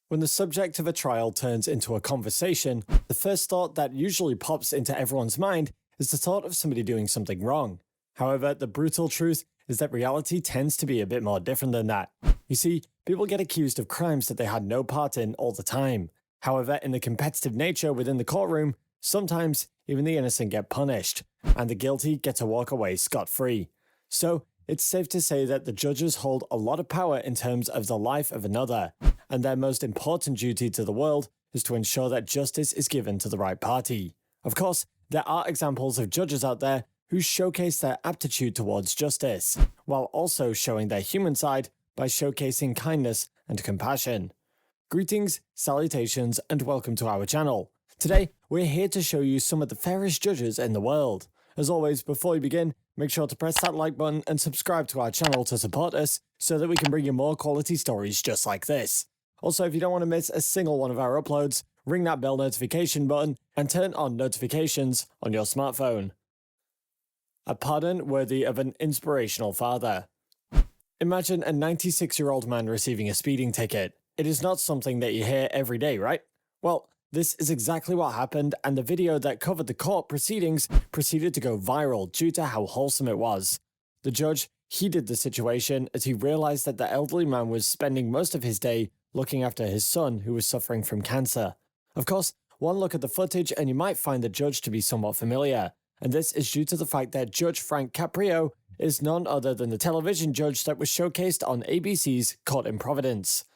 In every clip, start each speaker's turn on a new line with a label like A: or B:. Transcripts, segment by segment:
A: When the subject of a trial turns into a conversation, the first thought that usually pops into everyone's mind is the thought of somebody doing something wrong. However, the brutal truth is that reality tends to be a bit more different than that. You see, people get accused of crimes that they had no part in all the time. However, in the competitive nature within the courtroom, sometimes even the innocent get punished, and the guilty get to walk away scot-free. So, it's safe to say that the judges hold a lot of power in terms of the life of another, and their most important duty to the world is to ensure that justice is given to the right party. Of course, there are examples of judges out there who showcase their aptitude towards justice, while also showing their human side by showcasing kindness and compassion. Greetings, salutations, and welcome to our channel. Today, we're here to show you some of the fairest judges in the world. As always, before we begin, make sure to press that like button and subscribe to our channel to support us so that we can bring you more quality stories just like this. Also, if you don't want to miss a single one of our uploads, ring that bell notification button and turn on notifications on your smartphone. A pardon worthy of an inspirational father. Imagine a 96-year-old man receiving a speeding ticket. It is not something that you hear every day, right? Well, this is exactly what happened, and the video that covered the court proceedings proceeded to go viral due to how wholesome it was. The judge heeded the situation as he realized that the elderly man was spending most of his day looking after his son who was suffering from cancer. Of course, one look at the footage and you might find the judge to be somewhat familiar, and this is due to the fact that Judge Frank Caprio is none other than the television judge that was showcased on ABC's Caught in Providence.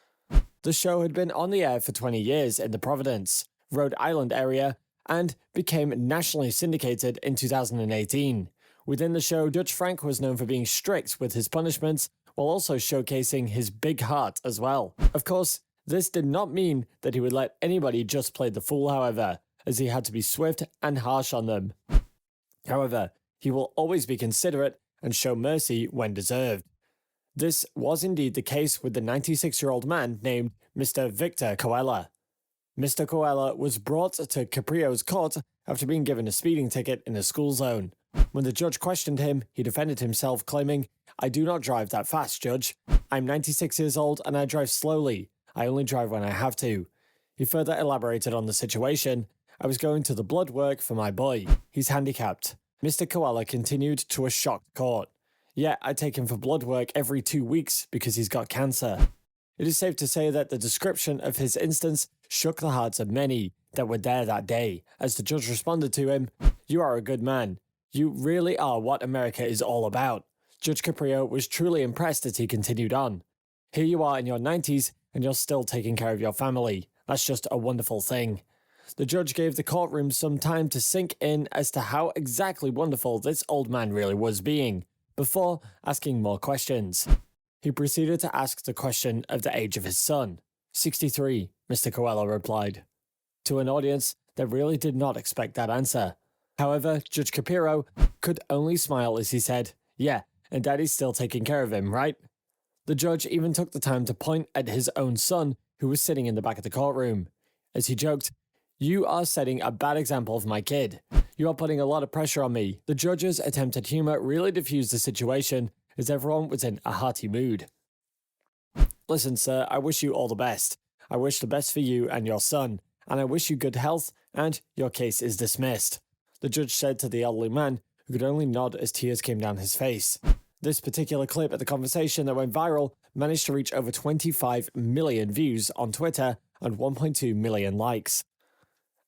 A: The show had been on the air for 20 years in the Providence, Rhode Island area, and became nationally syndicated in 2018. Within the show, Judge Frank was known for being strict with his punishments, while also showcasing his big heart as well. Of course, this did not mean that he would let anybody just play the fool, however, as he had to be swift and harsh on them. However, he will always be considerate and show mercy when deserved. This was indeed the case with the 96-year-old man named Mr. Victor Coella. Mr. Coella was brought to Caprio's court after being given a speeding ticket in a school zone. When the judge questioned him, he defended himself, claiming, "I do not drive that fast, Judge. I'm 96 years old and I drive slowly. I only drive when I have to." He further elaborated on the situation. "I was going to the blood work for my boy. He's handicapped." Mr. Coella continued to a shocked court. "Yeah, I take him for blood work every 2 weeks because he's got cancer." It is safe to say that the description of his instance shook the hearts of many that were there that day, as the judge responded to him, "You are a good man. You really are what America is all about." Judge Caprio was truly impressed as he continued on. "Here you are in your 90s and you're still taking care of your family. That's just a wonderful thing." The judge gave the courtroom some time to sink in as to how exactly wonderful this old man really was being, before asking more questions. He proceeded to ask the question of the age of his son. 63, Mr. Coella replied, to an audience that really did not expect that answer. However, Judge Caprio could only smile as he said, "Yeah, and Daddy's still taking care of him, right?" The judge even took the time to point at his own son, who was sitting in the back of the courtroom. As he joked, "You are setting a bad example for my kid. You are putting a lot of pressure on me." The judge's attempt at humor really diffused the situation, as everyone was in a hearty mood. "Listen, sir, I wish you all the best. I wish the best for you and your son, and I wish you good health, and your case is dismissed," the judge said to the elderly man, who could only nod as tears came down his face. This particular clip of the conversation that went viral managed to reach over 25 million views on Twitter and 1.2 million likes.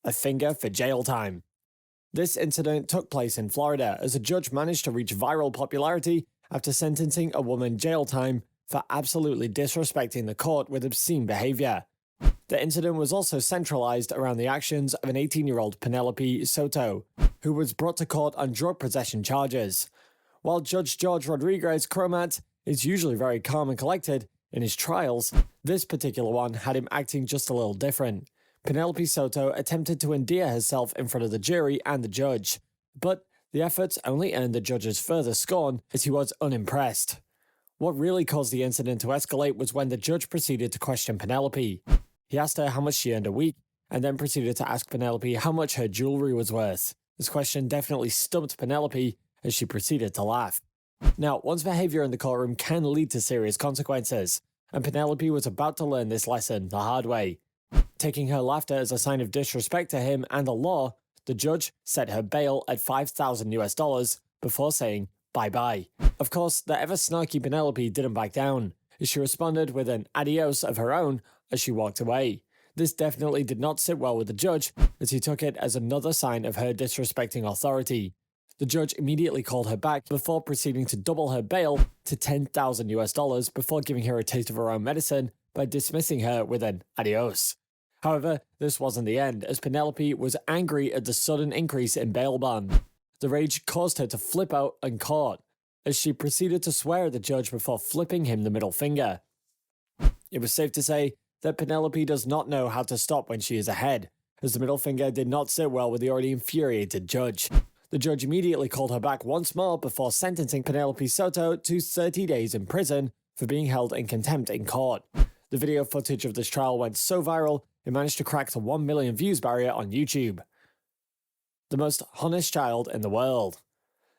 A: A finger for jail time. This incident took place in Florida as a judge managed to reach viral popularity after sentencing a woman jail time for absolutely disrespecting the court with obscene behavior. The incident was also centralized around the actions of an 18-year-old Penelope Soto, who was brought to court on drug possession charges. While Judge George Rodriguez Cromat is usually very calm and collected in his trials, this particular one had him acting just a little different. Penelope Soto attempted to endear herself in front of the jury and the judge, but the efforts only earned the judge's further scorn as he was unimpressed. What really caused the incident to escalate was when the judge proceeded to question Penelope. He asked her how much she earned a week, and then proceeded to ask Penelope how much her jewelry was worth. This question definitely stumped Penelope as she proceeded to laugh. Now, one's behavior in the courtroom can lead to serious consequences. and Penelope was about to learn this lesson the hard way. Taking her laughter as a sign of disrespect to him and the law, the judge set her bail at $5,000 before saying bye-bye. Of course, the ever-snarky Penelope didn't back down, as she responded with an adios of her own as she walked away. This definitely did not sit well with the judge, as he took it as another sign of her disrespecting authority. The judge immediately called her back before proceeding to double her bail to $10,000 before giving her a taste of her own medicine by dismissing her with an adios. However, this wasn't the end, as Penelope was angry at the sudden increase in bail bond. The rage caused her to flip out in court, as she proceeded to swear at the judge before flipping him the middle finger. It was safe to say that Penelope does not know how to stop when she is ahead, as the middle finger did not sit well with the already infuriated judge. The judge immediately called her back once more before sentencing Penelope Soto to 30 days in prison for being held in contempt in court. The video footage of this trial went so viral, it managed to crack the 1 million views barrier on YouTube. The most honest child in the world.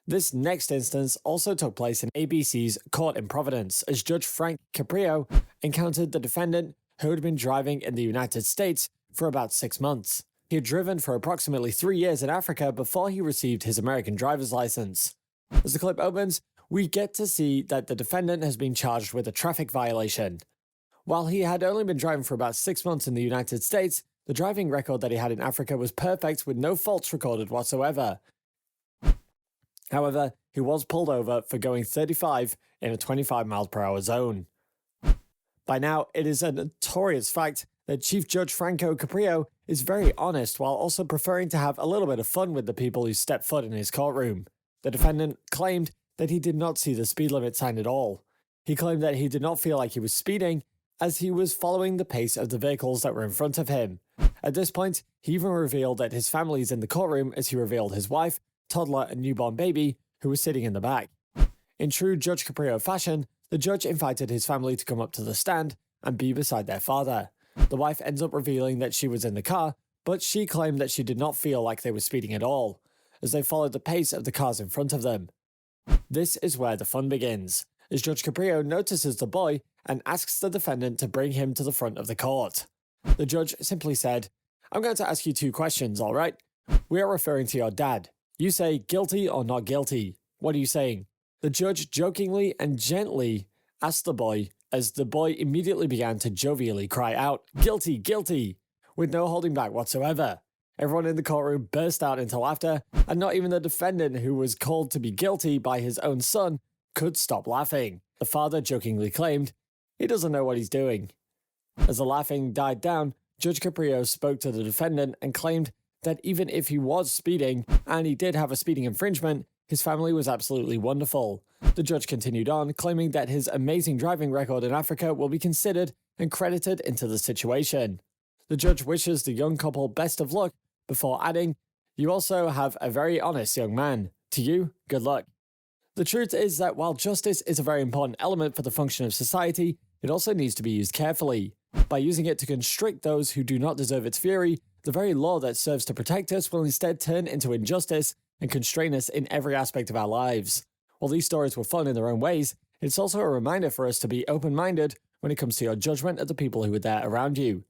A: This next instance also took place in ABC's court in Providence, as Judge Frank Caprio encountered the defendant who had been driving in the United States for about 6 months. He had driven for approximately 3 years in Africa before he received his American driver's license. As the clip opens, we get to see that the defendant has been charged with a traffic violation. While he had only been driving for about 6 months in the United States, the driving record that he had in Africa was perfect with no faults recorded whatsoever. However, he was pulled over for going 35 in a 25 mph zone. By now, it is a notorious fact that Chief Judge Franco Caprio is very honest while also preferring to have a little bit of fun with the people who step foot in his courtroom. The defendant claimed that he did not see the speed limit sign at all. He claimed that he did not feel like he was speeding, as he was following the pace of the vehicles that were in front of him. At this point, he even revealed that his family is in the courtroom, as he revealed his wife, toddler and newborn baby, who was sitting in the back. In true Judge Caprio fashion, the judge invited his family to come up to the stand and be beside their father. The wife ends up revealing that she was in the car, but she claimed that she did not feel like they were speeding at all, as they followed the pace of the cars in front of them. This is where the fun begins, as Judge Caprio notices the boy and asks the defendant to bring him to the front of the court. The judge simply said, "I'm going to ask you 2 questions, alright? We are referring to your dad. You say guilty or not guilty. What are you saying?" The judge jokingly and gently asked the boy, as the boy immediately began to jovially cry out, "Guilty, guilty," with no holding back whatsoever. Everyone in the courtroom burst out into laughter, and not even the defendant, who was called to be guilty by his own son, could stop laughing. The father jokingly claimed, "He doesn't know what he's doing." As the laughing died down, Judge Caprio spoke to the defendant and claimed that even if he was speeding, and he did have a speeding infringement, his family was absolutely wonderful. The judge continued on, claiming that his amazing driving record in Africa will be considered and credited into the situation. The judge wishes the young couple best of luck before adding, "You also have a very honest young man. To you, good luck." The truth is that while justice is a very important element for the function of society, it also needs to be used carefully. By using it to constrict those who do not deserve its fury, the very law that serves to protect us will instead turn into injustice and constrain us in every aspect of our lives. While these stories were fun in their own ways, it's also a reminder for us to be open-minded when it comes to your judgment of the people who are there around you.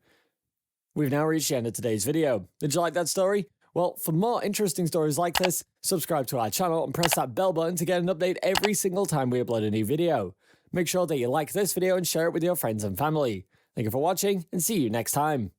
A: We've now reached the end of today's video. Did you like that story? Well, for more interesting stories like this, subscribe to our channel and press that bell button to get an update every single time we upload a new video. Make sure that you like this video and share it with your friends and family. Thank you for watching, and see you next time.